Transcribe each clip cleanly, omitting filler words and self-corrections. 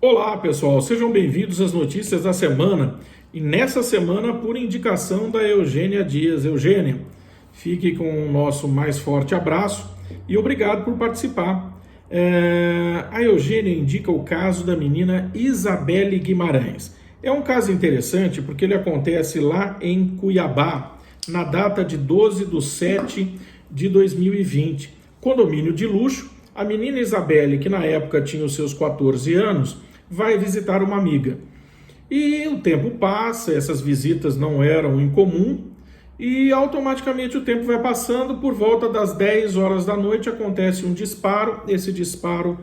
Olá, pessoal, sejam bem-vindos às notícias da semana. E nessa semana, por indicação da Eugênia Dias. Eugênia, fique com o nosso mais forte abraço e obrigado por participar. A Eugênia indica o caso da menina Isabelle Guimarães. É um caso interessante porque ele acontece lá em Cuiabá, na data de 12/7/2020. Condomínio de luxo, a menina Isabelle, que na época tinha os seus 14 anos, vai visitar uma amiga. E o tempo passa, essas visitas não eram incomum, e automaticamente o tempo vai passando. Por volta das 10 horas da noite acontece um disparo, esse disparo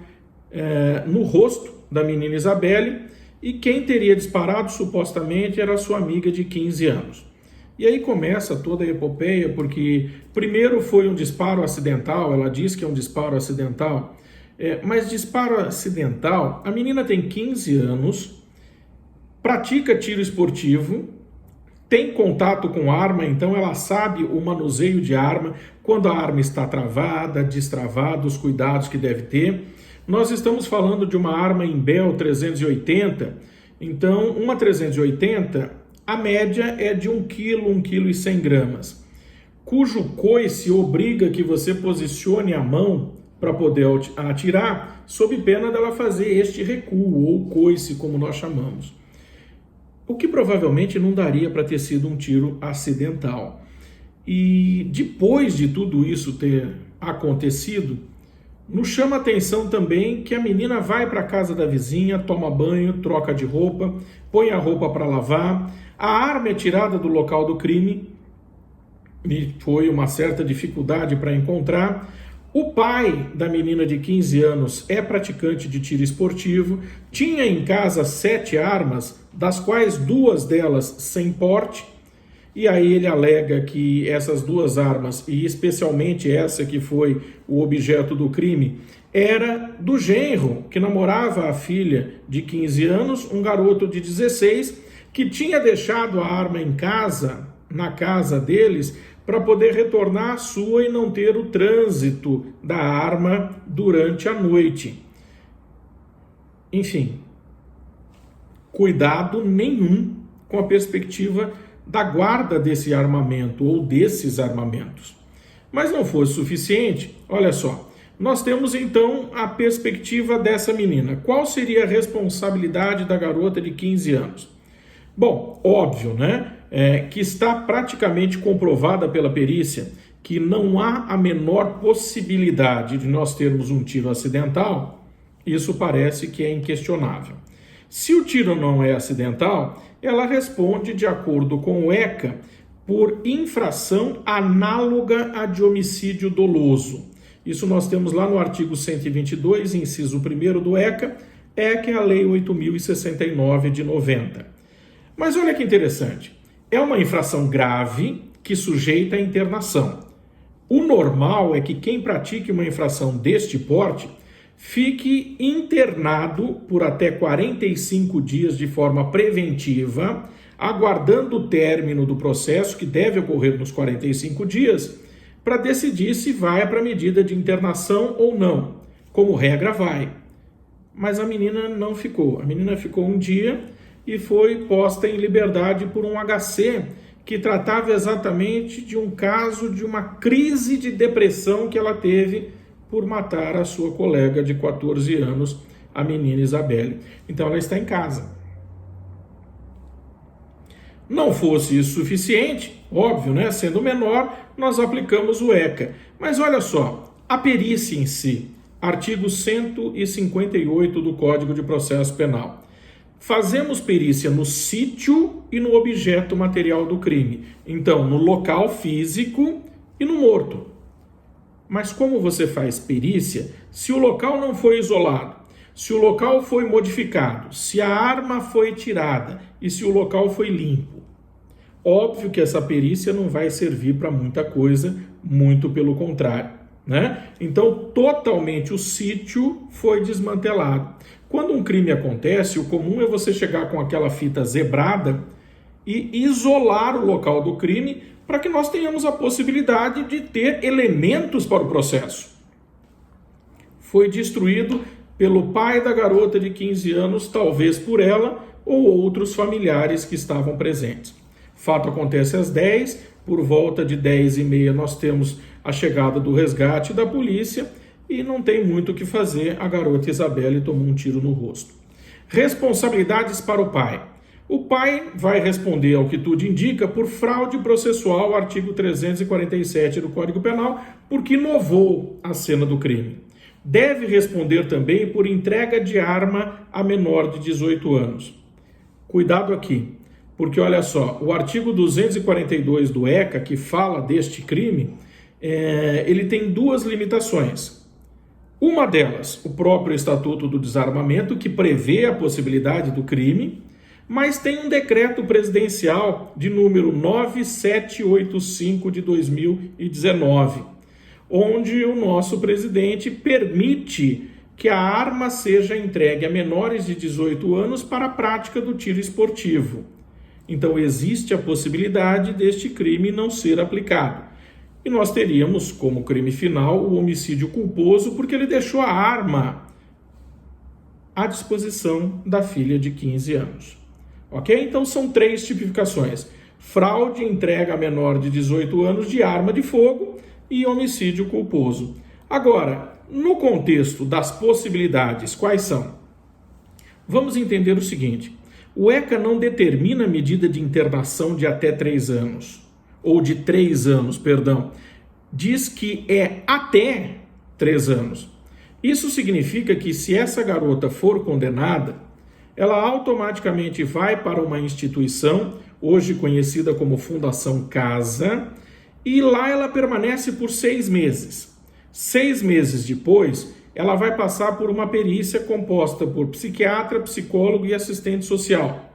no rosto da menina Isabelle, e quem teria disparado supostamente era sua amiga de 15 anos. E aí começa toda a epopeia, porque primeiro foi um disparo acidental, ela diz que é um disparo acidental, mas disparo acidental, a menina tem 15 anos, pratica tiro esportivo, tem contato com arma, então ela sabe o manuseio de arma, quando a arma está travada, destravada, os cuidados que deve ter. Nós estamos falando de uma arma Imbel 380, então uma 380, a média é de 1 kg, 1,1 kg, cujo coice obriga que você posicione a mão para poder atirar, sob pena dela fazer este recuo, ou coice, como nós chamamos. O que provavelmente não daria para ter sido um tiro acidental. E depois de tudo isso ter acontecido, nos chama a atenção também que a menina vai para a casa da vizinha, toma banho, troca de roupa, põe a roupa para lavar, a arma é tirada do local do crime, e foi uma certa dificuldade para encontrar. O pai da menina de 15 anos é praticante de tiro esportivo, tinha em casa 7 armas, das quais 2 delas sem porte, e aí ele alega que essas 2 armas, e especialmente essa que foi o objeto do crime, era do genro, que namorava a filha de 15 anos, um garoto de 16, que tinha deixado a arma em casa, na casa deles, para poder retornar à sua e não ter o trânsito da arma durante a noite. Enfim, cuidado nenhum com a perspectiva da guarda desse armamento ou desses armamentos. Mas não fosse suficiente, olha só, nós temos então a perspectiva dessa menina. Qual seria a responsabilidade da garota de 15 anos? Bom, óbvio, né? Que está praticamente comprovada pela perícia que não há a menor possibilidade de nós termos um tiro acidental. Isso parece que é inquestionável. Se o tiro não é acidental, ela responde, de acordo com o ECA, por infração análoga a de homicídio doloso. Isso nós temos lá no artigo 122, inciso 1º do ECA, que é a Lei 8.069 de 90. Mas olha que interessante. É uma infração grave que sujeita à internação. O normal é que quem pratique uma infração deste porte fique internado por até 45 dias de forma preventiva, aguardando o término do processo, que deve ocorrer nos 45 dias, para decidir se vai para a medida de internação ou não. Como regra, vai. Mas a menina não ficou. A menina ficou um dia e foi posta em liberdade por um HC que tratava exatamente de um caso de uma crise de depressão que ela teve por matar a sua colega de 14 anos, a menina Isabelle. Então ela está em casa. Não fosse isso suficiente, óbvio, né? Sendo menor, nós aplicamos o ECA. Mas olha só, a perícia em si, artigo 158 do Código de Processo Penal. Fazemos perícia no sítio e no objeto material do crime. Então, no local físico e no morto. Mas como você faz perícia se o local não foi isolado, se o local foi modificado, se a arma foi tirada e se o local foi limpo? Óbvio que essa perícia não vai servir para muita coisa, muito pelo contrário, né? Então, totalmente o sítio foi desmantelado. Quando um crime acontece, o comum é você chegar com aquela fita zebrada e isolar o local do crime para que nós tenhamos a possibilidade de ter elementos para o processo. Foi destruído pelo pai da garota de 15 anos, talvez por ela ou outros familiares que estavam presentes. Fato acontece às 10, por volta de 10h30 nós temos a chegada do resgate da polícia e não tem muito o que fazer, a garota Isabelle tomou um tiro no rosto. Responsabilidades para o pai. O pai vai responder, ao que tudo indica, por fraude processual, artigo 347 do Código Penal, porque inovou a cena do crime. Deve responder também por entrega de arma a menor de 18 anos. Cuidado aqui, porque olha só, o artigo 242 do ECA, que fala deste crime, ele tem duas limitações. Uma delas, o próprio Estatuto do Desarmamento, que prevê a possibilidade do crime, mas tem um decreto presidencial de número 9785 de 2019, onde o nosso presidente permite que a arma seja entregue a menores de 18 anos para a prática do tiro esportivo. Então existe a possibilidade deste crime não ser aplicado. E nós teríamos como crime final o homicídio culposo, porque ele deixou a arma à disposição da filha de 15 anos. Ok? Então são 3 tipificações: fraude, entrega a menor de 18 anos de arma de fogo e homicídio culposo. Agora, no contexto das possibilidades, quais são? Vamos entender o seguinte: o ECA não determina medida de internação de até 3 anos, ou de 3 anos, perdão. Diz que é até 3 anos. Isso significa que se essa garota for condenada, ela automaticamente vai para uma instituição, hoje conhecida como Fundação Casa, e lá ela permanece por 6 meses. 6 meses depois, ela vai passar por uma perícia composta por psiquiatra, psicólogo e assistente social,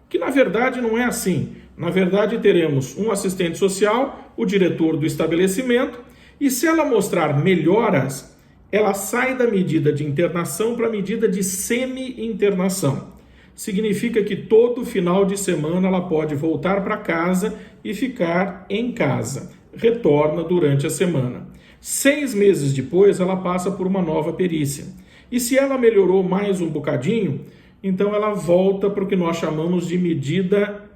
que na verdade não é assim. Na verdade, teremos um assistente social, o diretor do estabelecimento, e se ela mostrar melhoras, ela sai da medida de internação para a medida de semi-internação. Significa que todo final de semana ela pode voltar para casa e ficar em casa. Retorna durante a semana. 6 meses depois, ela passa por uma nova perícia. E se ela melhorou mais um bocadinho, então ela volta para o que nós chamamos de medida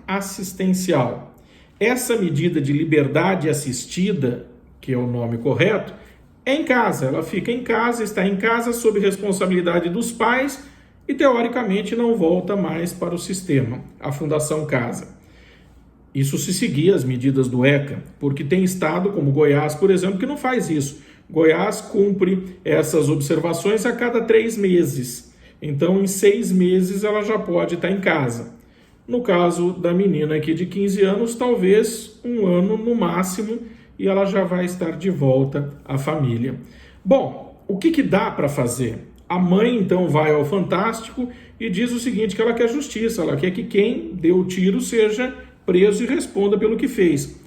assistencial. Essa medida de liberdade assistida, que é o nome correto, é em casa. Ela fica em casa, está em casa sob responsabilidade dos pais e, teoricamente, não volta mais para o sistema, a Fundação Casa. Isso se seguir as medidas do ECA, porque tem estado, como Goiás, por exemplo, que não faz isso. Goiás cumpre essas observações a cada 3 meses. Então, em 6 meses, ela já pode estar em casa. No caso da menina aqui de 15 anos, talvez 1 ano no máximo, e ela já vai estar de volta à família. Bom, o que dá para fazer? A mãe, então, vai ao Fantástico e diz o seguinte, que ela quer justiça, ela quer que quem deu o tiro seja preso e responda pelo que fez.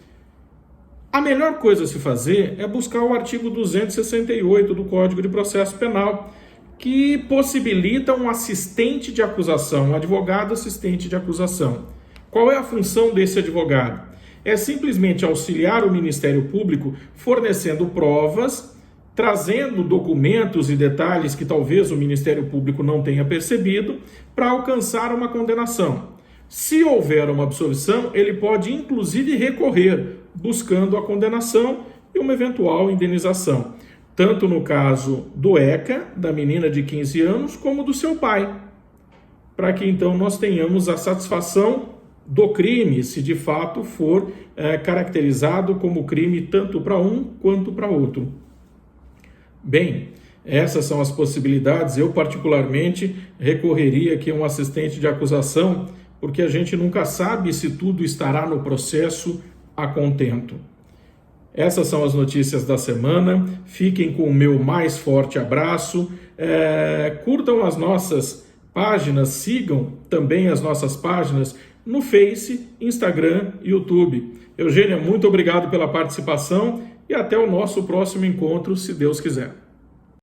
A melhor coisa a se fazer é buscar o artigo 268 do Código de Processo Penal, que possibilita um assistente de acusação, um advogado assistente de acusação. Qual é a função desse advogado? É simplesmente auxiliar o Ministério Público fornecendo provas, trazendo documentos e detalhes que talvez o Ministério Público não tenha percebido, para alcançar uma condenação. Se houver uma absolvição, ele pode inclusive recorrer, buscando a condenação e uma eventual indenização, tanto no caso do ECA, da menina de 15 anos, como do seu pai, para que então nós tenhamos a satisfação do crime, se de fato for caracterizado como crime tanto para um quanto para outro. Bem, essas são as possibilidades. Eu particularmente recorreria aqui a um assistente de acusação, porque a gente nunca sabe se tudo estará no processo a contento. Essas são as notícias da semana. Fiquem com o meu mais forte abraço. Curtam as nossas páginas, sigam também as nossas páginas no Face, Instagram e YouTube. Eugênia, muito obrigado pela participação e até o nosso próximo encontro, se Deus quiser.